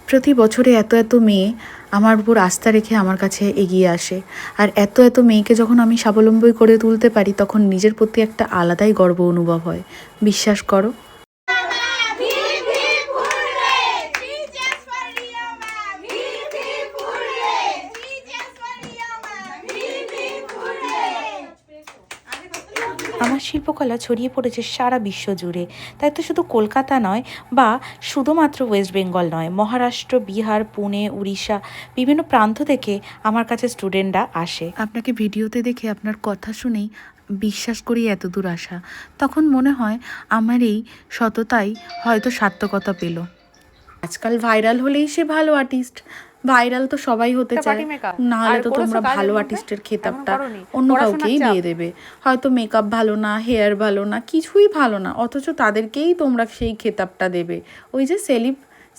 প্রতি বছরে এত এত মেয়ে আমার উপর আস্থা রেখে আমার কাছে এগিয়ে আসে। আর এত এত মেয়েকে যখন আমি স্বাবলম্বী করে তুলতে পারি তখন নিজের প্রতি একটা আলাদাই গর্ব অনুভব হয়। বিশ্বাস করো। আমার শিল্পকলা ছড়িয়ে পড়েছে সারা বিশ্ব জুড়ে। তাই তো শুধু কলকাতা নয় বা শুধুমাত্র ওয়েস্ট বেঙ্গল নয়, মহারাষ্ট্র, বিহার, পুনে, উড়িষ্যা বিভিন্ন প্রান্ত থেকে আমার কাছে স্টুডেন্টরা আসে। আপনাকে ভিডিওতে দেখে আপনার কথা শুনেই বিশ্বাস করি এত দূর আসা। তখন মনে হয় আমার এই সততাই হয়তো সার্থকতা পেল। আজকাল ভাইরাল হলেই সে ভালো আর্টিস্ট। ভাইরাল তো সবাই হতে চায়, না হলে তো তোমরা ভালো আর্টিস্টের খেতাবটা অন্য কাউকেই দিয়ে দেবে। হয়তো মেকআপ ভালো না, হেয়ার ভালো না, কিছুই ভালো না, অথচ তাদেরকেই তোমরা সেই খেতাবটা দেবে, ওই যে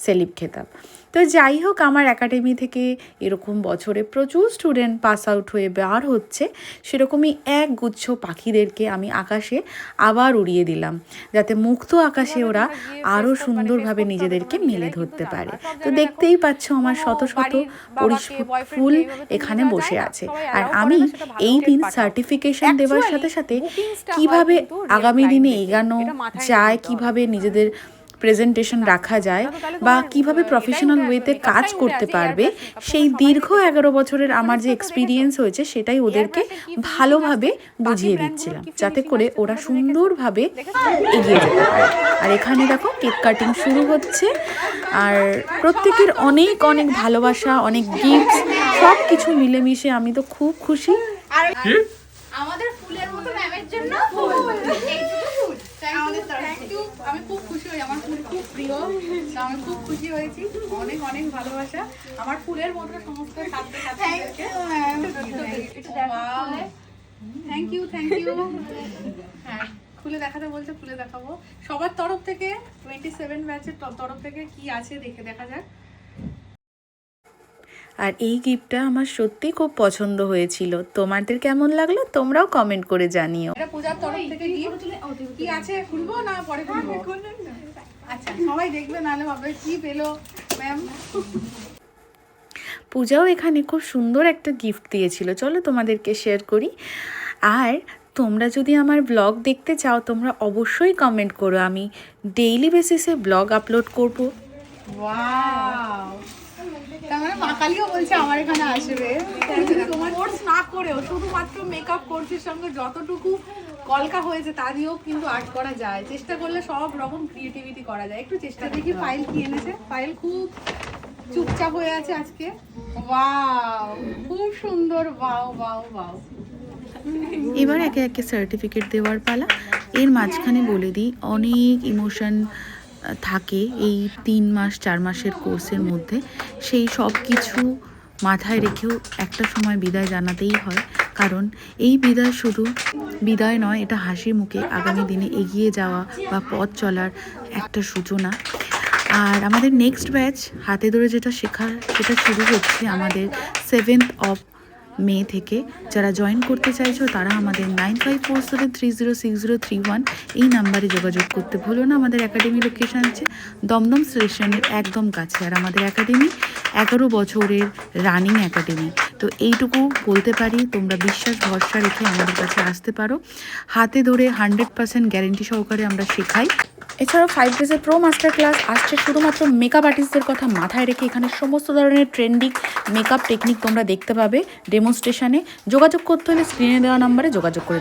সেলিব খেতাব। তো যাই হোক, আমার একাডেমি থেকে এরকম বছরে প্রচুর স্টুডেন্ট পাস আউট হয়ে বার হচ্ছে। সেরকমই এক গুচ্ছ পাখিদেরকে আমি আকাশে আবার উড়িয়ে দিলাম, যাতে মুক্ত আকাশে ওরা আরও সুন্দরভাবে নিজেদেরকে মেলে ধরতে পারে। তো দেখতেই পাচ্ছ আমার শত শত পরিষ্কার ফুল এখানে বসে আছে। আর আমি এই দিন সার্টিফিকেশন দেওয়ার সাথে সাথে কিভাবে আগামী দিনে এগানো যায়, কিভাবে নিজেদের প্রেজেন্টেশন রাখা যায় বা কিভাবে প্রফেশনাল ওয়েতে কাজ করতে পারবে, সেই দীর্ঘ 11 বছরের আমার যে এক্সপিরিয়েন্স হয়েছে সেটাই ওদেরকে ভালোভাবে বুঝিয়ে দিচ্ছিলাম, যাতে করে ওরা সুন্দরভাবে এগিয়ে যেতে পারে। আর এখানে দেখো কেক কাটিং শুরু হচ্ছে, আর প্রত্যেকের অনেক অনেক ভালোবাসা, অনেক গিফট, সব কিছু মিলেমিশে আমি তো খুব খুশি। আমাদের ফুলের মতো ম্যামের জন্য ফুল। আমি খুব খুশি হই, আমার ফুল খুব প্রিয়, আমি খুব খুশি হয়েছি। অনেক অনেক ভালোবাসা আমার ফুলের মতো সমস্ত ছাত্রছাত্রীদেরকে। Thank you. হ্যাঁ, খুলে দেখাতে বলছে, খুলে দেখাবো। সবার তরফ থেকে 27 ব্যাচের তরফ থেকে কি আছে দেখা যাক। আর এই গিফটটা আমার সত্যি খুব পছন্দ হয়েছিল। তোমাদের কেমন লাগলো তোমরাও কমেন্ট করে জানিও। এটা পূজার তরফ থেকে গিফট। কি আছে খুলবো না পরে খুলবো? আচ্ছা, সবাই দেখবে, নাহলে ভাবে কি পেলো ম্যাম। পূজাও এখানে খুব সুন্দর একটা গিফট দিয়েছিল, চলো তোমাদেরকে শেয়ার করি। আর তোমরা যদি আমার ব্লগ দেখতে চাও তোমরা অবশ্যই কমেন্ট করো, আমি ডেইলি বেসিসে ব্লগ আপলোড করবো। ওয়াও, তার মানে মা কালীও বলছে আমার এখানে আসবে। তোমার কোর্স না করেও শুধুমাত্র মেকআপ কোর্সের সঙ্গে যতটুকু কলকা হয়েছে তা দিয়েও কিন্তু আর্ট করা যায়। চেষ্টা করলে সব রকম ক্রিয়েটিভিটি করা যায়। একটু চেষ্টা দেখি। ফাইল কি এনেছে? ফাইল খুব চুপচাপ হয়ে আছে আজকে। ওয়াও, খুব সুন্দর। ওয়াও। এবার একে একে সার্টিফিকেট দেওয়ার পালা। এর মাঝখানে বলে দিই, অনেক ইমোশন থাকে এই 3 মাস 4 মাসের কোর্সের মধ্যে। সেই সব কিছু মাথায় রেখেও একটা সময় বিদায় জানাতেই হয়, কারণ এই বিদায় শুধু বিদায় নয়, এটা হাসি মুখে আগামী দিনে এগিয়ে যাওয়া বা পথ চলার একটা সূচনা। আর আমাদের নেক্সট ব্যাচ হাতে ধরে যেটা শেখা, সেটা শুরু হচ্ছে আমাদের 7 মে থেকে। যারা জয়েন করতে চাইছো তারা আমাদের 9547306031 এই নাম্বারে যোগাযোগ করতে ভুলো না। আমাদের একাডেমি লোকেশন আছে দমদম স্টেশনের একদম কাছে। আর আমাদের একাডেমি 11 বছরের রানিং একাডেমি। তো এইটুকু বলতে পারি, তোমরা বিশ্বাস ভরসা রেখে আমাদের কাছে আসতে পারো। হাতে ধরে 100% গ্যারেন্টি সহকারে আমরা শেখাই। এছাড়াও 5 ডেজের প্রো মাস্টার ক্লাস আসছে শুধুমাত্র মেকআপ আর্টিস্টদের কথা মাথায় রেখে। এখানে সমস্ত ধরনের ট্রেন্ডিং মেকআপ টেকনিক তোমরা দেখতে পাবে ডেমনস্ট্রেশনে। যোগাযোগ করতে হলে স্ক্রিনে দেওয়া নাম্বারে যোগাযোগ করে